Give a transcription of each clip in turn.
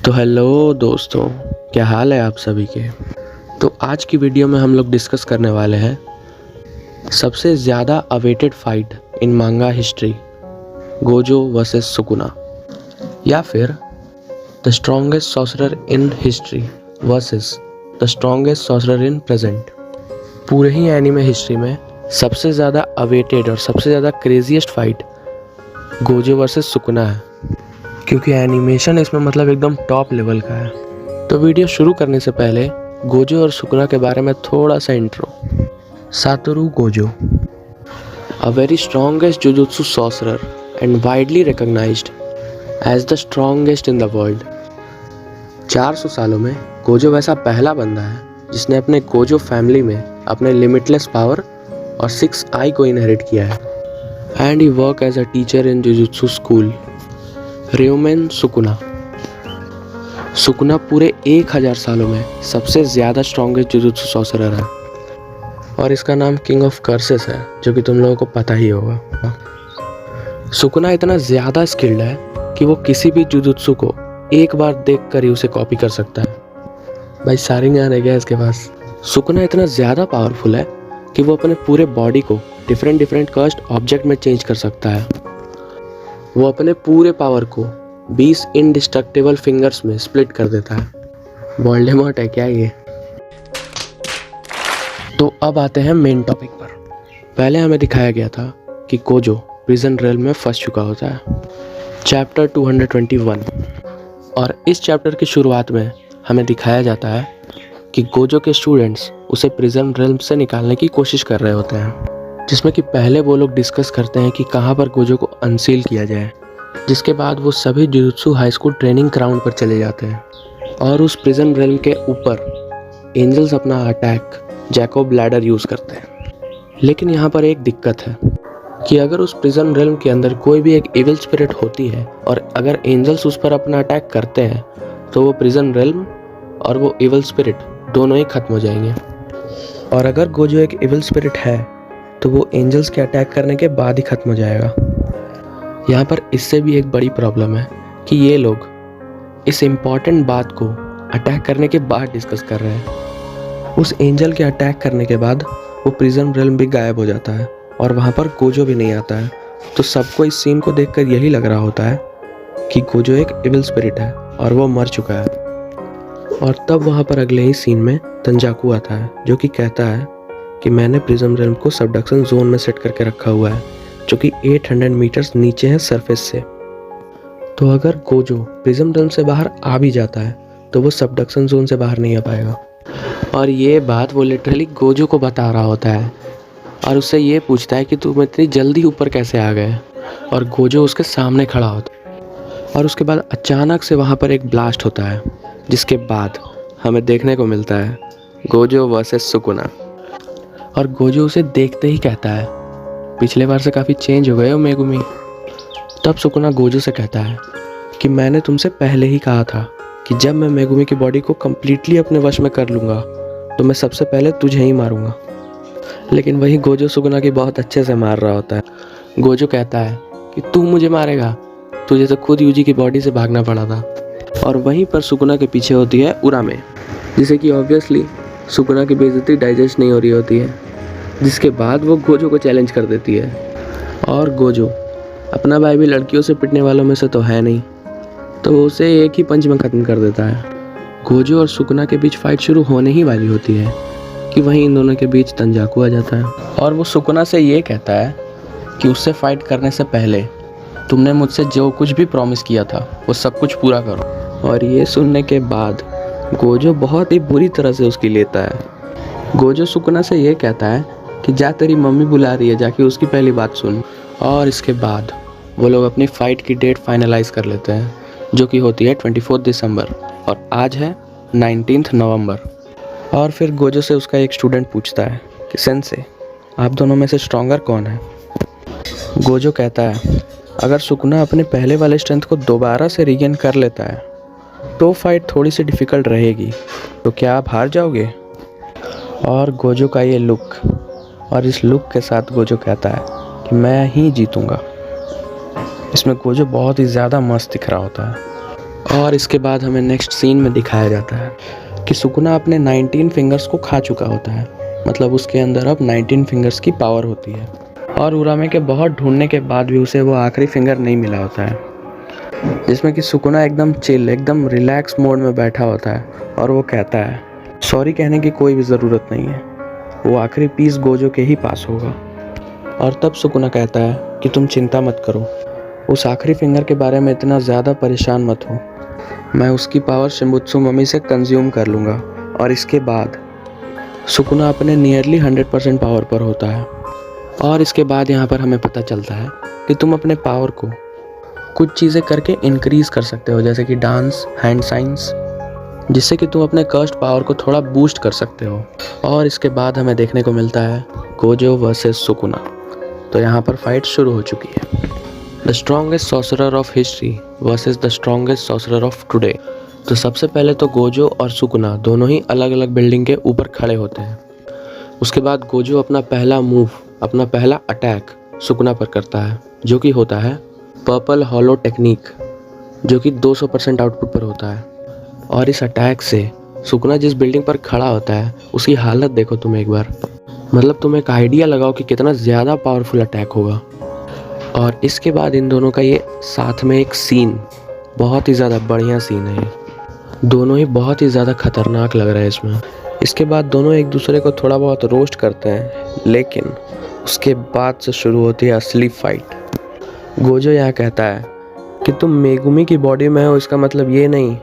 तो हेलो दोस्तों, क्या हाल है आप सभी के। तो आज की वीडियो में हम लोग डिस्कस करने वाले हैं सबसे ज़्यादा अवेटेड फाइट इन मांगा हिस्ट्री, गोजो वर्सेस सुकुना, या फिर the strongest sorcerer in history versus the strongest sorcerer in present. पूरे ही एनिमे हिस्ट्री में सबसे ज़्यादा अवेटेड और सबसे ज़्यादा craziest fight Gojo versus Sukuna है, क्योंकि एनिमेशन इसमें मतलब एकदम टॉप लेवल का है। तो वीडियो शुरू करने से पहले गोजो और सुकुना के बारे में थोड़ा सा intro. Satoru Gojo, a very strongest jujutsu sorcerer and widely recognized as the strongest in the world. 400 सालों में गोजो वैसा पहला बंदा है जिसने अपने गोजो फैमिली में अपने लिमिटलेस पावर और 6 आई को इनहेरिट किया है। And he work as a teacher in jujutsu school Ryomen Sukuna. Sukuna पूरे 1000 सालों में सबसे ज़्यादा स्ट्रॉन्गेस्ट जुजुत्सु सॉर्सरर है और इसका नाम किंग ऑफ कर्सेस है, जो कि तुम लोगों को पता ही होगा। सुकुना इतना ज़्यादा स्किल्ड है कि वो किसी भी जुजुत्सु को एक बार देख कर ही उसे कॉपी कर सकता है। भाई शारिंगान है क्या इसके पास। सुकुना इतना ज़्यादा पावरफुल है कि वो अपने पूरे बॉडी को डिफरेंट कस्ट ऑब्जेक्ट में चेंज कर सकता है। वो अपने पूरे पावर को 20 इंडिस्ट्रक्टिबल फिंगर्स में स्प्लिट कर देता है। वोल्डेमॉर्ट है क्या ये। तो अब आते हैं मेन टॉपिक पर। पहले हमें दिखाया गया था कि गोजो प्रिजन रेल में फंस चुका होता है, चैप्टर 221। और इस चैप्टर की शुरुआत में हमें दिखाया जाता है कि गोजो के स्टूडेंट्स उसे प्रिजन रेल से निकालने की कोशिश कर रहे होते हैं, जिसमें कि पहले वो लोग डिस्कस करते हैं कि कहाँ पर गोजो को अनसील किया जाए। जिसके बाद वो सभी jujutsu high school training ground पर चले जाते हैं और उस प्रिजन रेल के ऊपर एंजल्स अपना अटैक जैकोब लैडर यूज़ करते हैं। लेकिन यहाँ पर एक दिक्कत है कि अगर उस प्रिजन रेल के अंदर कोई भी एक इविल स्पिरिट होती है और अगर एंजल्स उस पर अपना अटैक करते हैं तो वो प्रिजन रेल और वो इविल स्पिरिट दोनों ही खत्म हो जाएंगे। और अगर गोजो एक इविल स्पिरिट है तो वो एंजल्स के अटैक करने के बाद ही ख़त्म हो जाएगा। यहाँ पर इससे भी एक बड़ी प्रॉब्लम है कि ये लोग इस इम्पॉर्टेंट बात को अटैक करने के बाद डिस्कस कर रहे हैं। उस एंजल के अटैक करने के बाद वो प्रिजन रेल्म भी गायब हो जाता है और वहाँ पर गोजो भी नहीं आता है। तो सबको इस सीन को देखकर यही लग रहा होता है कि गोजो एक इविल स्पिरिट है और वो मर चुका है। और तब वहाँ पर अगले ही सीन में तंजाकू आता है, जो कि कहता है कि मैंने प्रिज्म रेल्म को सबडक्शन जोन में सेट करके रखा हुआ है, जो कि 800 मीटर्स नीचे है सरफेस से। तो अगर गोजो प्रिज्म रेल्म से बाहर आ भी जाता है तो वो सबडक्शन जोन से बाहर नहीं आ पाएगा। और ये बात वो लिटरली गोजो को बता रहा होता है और उससे ये पूछता है कि तुम इतनी जल्दी ऊपर कैसे आ गए। और गोजो उसके सामने खड़ा होता है और उसके बाद अचानक से वहाँ पर एक ब्लास्ट होता है, जिसके बाद हमें देखने को मिलता है गोजो वर्सेस सुकुना। और गोजो उसे देखते ही कहता है, पिछले बार से काफ़ी चेंज हो गए हो मेगुमी। तब सुकुना गोजो से कहता है कि मैंने तुमसे पहले ही कहा था कि जब मैं मेगुमी की बॉडी को कम्प्लीटली अपने वश में कर लूँगा तो मैं सबसे पहले तुझे ही मारूंगा। लेकिन वही गोजो सुकुना की बहुत अच्छे से मार रहा होता है। गोजो कहता है कि तू मुझे मारेगा, तुझे तो खुद यूजी की बॉडी से भागना पड़ा था। और वहीं पर सुकुना के पीछे होती है उरामे, जिसे कि ऑब्वियसली सुकुना की बेइज्जती डाइजेस्ट नहीं हो रही होती है, जिसके बाद वो गोजो को चैलेंज कर देती है। और गोजो अपना भाई भी लड़कियों से पिटने वालों में से तो है नहीं, तो वो उसे एक ही पंच में ख़त्म कर देता है। गोजो और सुकुना के बीच फाइट शुरू होने ही वाली होती है कि वहीं इन दोनों के बीच तंजाकू आ जाता है और वो सुकुना से ये कहता है कि उससे फाइट करने से पहले तुमने मुझसे जो कुछ भी प्रॉमिस किया था वो सब कुछ पूरा करो। और ये सुनने के बाद गोजो बहुत ही बुरी तरह से उसकी लेता है। गोजो सुकुना से ये कहता है कि जा तेरी मम्मी बुला रही है, जाके उसकी पहली बात सुन। और इसके बाद वो लोग अपनी फ़ाइट की डेट फाइनलाइज कर लेते हैं, जो कि होती है 24 दिसंबर और आज है 19 नवंबर। और फिर गोजो से उसका एक स्टूडेंट पूछता है कि सेंसे, आप दोनों में से स्ट्रॉन्गर कौन है। गोजो कहता है अगर सुकुना अपने पहले वाले स्ट्रेंथ को दोबारा से रीगेन कर लेता है तो फाइट थोड़ी सी डिफ़िकल्ट रहेगी, तो क्या आप हार जाओगे। और गोजो का ये लुक, और इस लुक के साथ गोजो कहता है कि मैं ही जीतूंगा। इसमें गोजो बहुत ही ज़्यादा मस्त दिख रहा होता है। और इसके बाद हमें नेक्स्ट सीन में दिखाया जाता है कि सुकुना अपने 19 फिंगर्स को खा चुका होता है। मतलब उसके अंदर अब 19 फिंगर्स की पावर होती है और उरामे के बहुत ढूंढने के बाद भी उसे वो आखिरी फिंगर नहीं मिला होता है, जिसमें कि सुकुना एकदम चिल, एकदम रिलैक्स मोड में बैठा होता है और वो कहता है सॉरी कहने की कोई भी ज़रूरत नहीं है, वो आखिरी पीस गोजो के ही पास होगा। और तब सुकुना कहता है कि तुम चिंता मत करो, उस आखिरी फिंगर के बारे में इतना ज़्यादा परेशान मत हो, मैं उसकी पावर शिंबुत्सु मम्मी से कंज्यूम कर लूँगा। और इसके बाद सुकुना अपने नियरली 100% पावर पर होता है। और इसके बाद यहाँ पर हमें पता चलता है कि तुम अपने पावर को कुछ चीज़ें करके इंक्रीज़ कर सकते हो, जैसे कि डांस, हैंड साइंस, जिससे कि तुम अपने कर्स्ट पावर को थोड़ा बूस्ट कर सकते हो। और इसके बाद हमें देखने को मिलता है गोजो वर्सेस सुकुना। तो यहाँ पर फाइट शुरू हो चुकी है। The strongest sorcerer of history versus the strongest sorcerer of today. तो सबसे पहले तो गोजो और सुकुना दोनों ही अलग अलग बिल्डिंग के ऊपर खड़े होते हैं। उसके बाद गोजो अपना पहला मूव, अपना पहला अटैक सुकुना पर करता है, जो कि होता है पर्पल हॉलो टेक्निक, जो कि 200% आउटपुट पर होता है। और इस अटैक से सुकुना जिस बिल्डिंग पर खड़ा होता है उसकी हालत देखो तुम एक बार। मतलब तुम एक आइडिया लगाओ कि कितना ज़्यादा पावरफुल अटैक होगा। और इसके बाद इन दोनों का ये साथ में एक सीन, बहुत ही ज़्यादा बढ़िया सीन है ये। दोनों ही बहुत ही ज़्यादा खतरनाक लग रहा है इसमें। इसके बाद दोनों एक दूसरे को थोड़ा बहुत रोस्ट करते हैं, लेकिन उसके बाद से शुरू होती है असली फाइट। गोजो यहाँ कहता है कि तुम मेगुमी की बॉडी में हो, इसका मतलब ये नहीं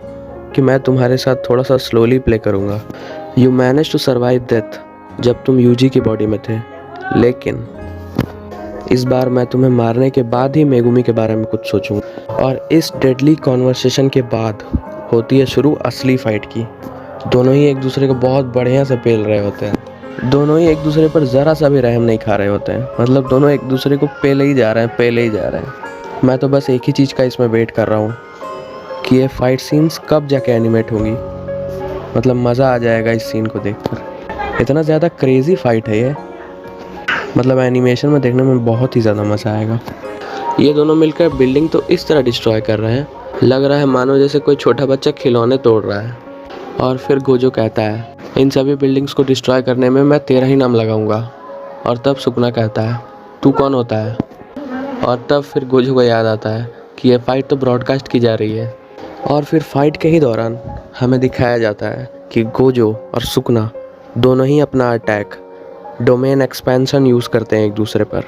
कि मैं तुम्हारे साथ थोड़ा सा स्लोली प्ले करूँगा। You manage to survive death जब तुम यूजी की बॉडी में थे, लेकिन इस बार मैं तुम्हें मारने के बाद ही मेगुमी के बारे में कुछ सोचूंगा। और इस डेडली कॉन्वर्सेशन के बाद होती है शुरू असली फाइट की। दोनों ही एक दूसरे को बहुत बढ़िया से पेल रहे होते हैं। दोनों ही एक दूसरे पर ज़रा सा भी रहम नहीं खा रहे होते हैं। मतलब दोनों एक दूसरे को पेले ही जा रहे हैं, पेले ही जा रहे हैं। मैं तो बस एक ही चीज़ का इसमें वेट कर रहा हूँ कि ये फाइट सीन्स कब जाके एनिमेट होंगी। मतलब मज़ा आ जाएगा इस सीन को देखकर। इतना ज़्यादा क्रेज़ी फाइट है ये, मतलब एनिमेशन में देखने में बहुत ही ज़्यादा मज़ा आएगा। ये दोनों मिलकर बिल्डिंग तो इस तरह डिस्ट्रॉय कर रहे हैं, लग रहा है मानो जैसे कोई छोटा बच्चा खिलौने तोड़ रहा है। और फिर गोजो कहता है इन सभी बिल्डिंग्स को डिस्ट्रॉय करने में मैं तेरा ही नाम लगाऊंगा। और तब सुकुना कहता है तू कौन होता है। और तब फिर गोजो को याद आता है कि ये फाइट तो ब्रॉडकास्ट की जा रही है। और फिर फाइट के ही दौरान हमें दिखाया जाता है कि गोजो और सुकुना दोनों ही अपना अटैक डोमेन एक्सपेंशन यूज़ करते हैं एक दूसरे पर।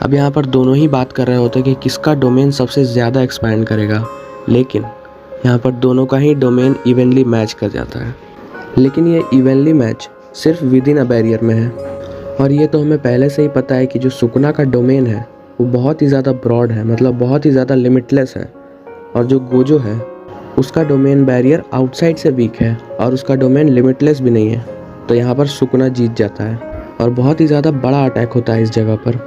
अब यहाँ पर दोनों ही बात कर रहे होते हैं कि किसका डोमेन सबसे ज़्यादा एक्सपैंड करेगा, लेकिन यहाँ पर दोनों का ही डोमेन इवनली मैच कर जाता है। लेकिन ये इवनली मैच सिर्फ विद इन अ बैरियर में है। और ये तो हमें पहले से ही पता है कि जो सुकुना का डोमेन है वो बहुत ही ज़्यादा ब्रॉड है, मतलब बहुत ही ज़्यादा लिमिटलेस है। और जो गोजो है उसका डोमेन बैरियर आउटसाइड से वीक है और उसका डोमेन लिमिटलेस भी नहीं है। तो यहाँ पर सुकुना जीत जाता है और बहुत ही ज़्यादा बड़ा अटैक होता है इस जगह पर।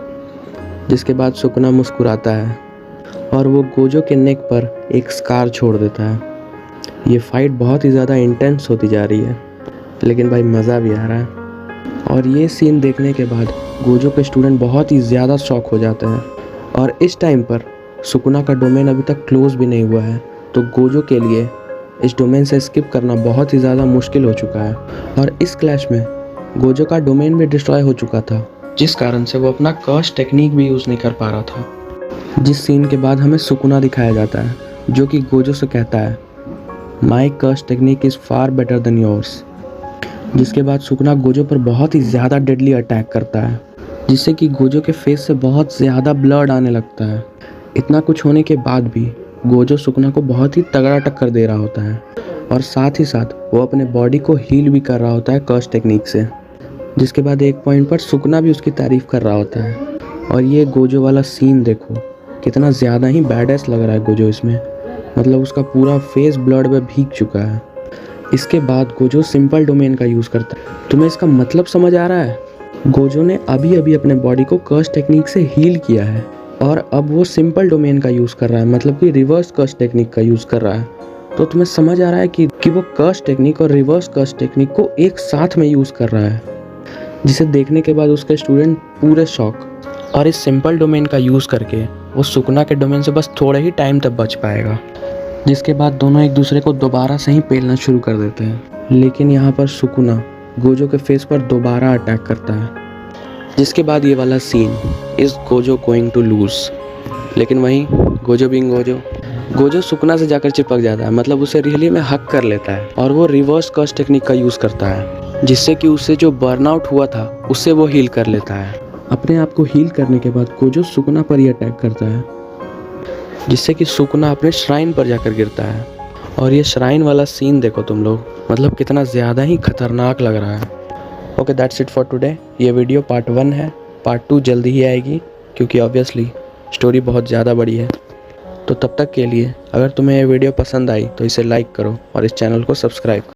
जिसके बाद सुकुना मुस्कुराता है और वो गोजो के नेक पर एक स्कार छोड़ देता है। ये फाइट बहुत ही ज़्यादा इंटेंस होती जा रही है, लेकिन भाई मज़ा भी आ रहा है। और ये सीन देखने के बाद गोजो के स्टूडेंट बहुत ही ज़्यादा शॉक हो जाते हैं। और इस टाइम पर सुकुना का डोमेन अभी तक क्लोज भी नहीं हुआ है, तो गोजो के लिए इस डोमेन से स्किप करना बहुत ही ज़्यादा मुश्किल हो चुका है। और इस क्लैश में गोजो का डोमेन भी डिस्ट्रॉय हो चुका था, जिस कारण से वो अपना कर्स टेक्निक भी यूज़ नहीं कर पा रहा था। जिस सीन के बाद हमें सुकुना दिखाया जाता है, जो कि गोजो से कहता है my curse technique is far better than yours. जिसके बाद सुकुना गोजो पर बहुत ही ज़्यादा डेडली अटैक करता है, जिससे कि गोजो के फेस से बहुत ज़्यादा ब्लड आने लगता है। इतना कुछ होने के बाद भी गोजो सुकुना को बहुत ही तगड़ा टक्कर दे रहा होता है और साथ ही साथ वो अपने बॉडी को हील भी कर रहा होता है कर्स टेक्निक से। जिसके बाद एक पॉइंट पर सुकुना भी उसकी तारीफ़ कर रहा होता है। और ये गोजो वाला सीन देखो, कितना ज़्यादा ही बैडएस लग रहा है गोजो इसमें। मतलब उसका पूरा फेस ब्लड में भीग चुका है। इसके बाद गोजो सिंपल डोमेन का यूज़ करता है। तुम्हें इसका मतलब समझ आ रहा है? गोजो ने अभी अभी अपने बॉडी को कर्स टेक्निक से हील किया है और अब वो सिंपल डोमेन का यूज़ कर रहा है, मतलब कि रिवर्स कर्स टेक्निक का यूज़ कर रहा है। तो तुम्हें समझ आ रहा है कि वो कर्स टेक्निक और रिवर्स कर्स टेक्निक को एक साथ में यूज़ कर रहा है, जिसे देखने के बाद उसके स्टूडेंट पूरे शॉक। और इस सिंपल डोमेन का यूज़ करके वो सुकुना के डोमेन से बस थोड़े ही टाइम तक बच पाएगा। जिसके बाद दोनों एक दूसरे को दोबारा से ही पेलना शुरू कर देते हैं। लेकिन यहाँ पर सुकुना गोजो के फेस पर दोबारा अटैक करता है, जिसके बाद ये वाला scene, is Gojo going to lose. लेकिन वहीं गोजो बिंग गोजो सुकुना से जाकर चिपक जाता है, मतलब उसे रियली में हक कर लेता है और वो रिवर्स कर्स टेक्निक का यूज़ करता है, जिससे कि उससे जो बर्नआउट हुआ था उससे वो हील कर लेता है। अपने आप को हील करने के बाद गोजो सुकुना पर ही अटैक करता है, जिससे कि सुकुना अपने श्राइन पर जाकर गिरता है। और ये श्राइन वाला सीन देखो तुम लोग, मतलब कितना ज़्यादा ही खतरनाक लग रहा है। Okay, that's it for today. ये वीडियो पार्ट 1 है, पार्ट 2 जल्दी ही आएगी, क्योंकि ऑब्वियसली स्टोरी बहुत ज़्यादा बड़ी है। तो तब तक के लिए अगर तुम्हें ये वीडियो पसंद आई तो इसे लाइक करो और इस चैनल को सब्सक्राइब करो।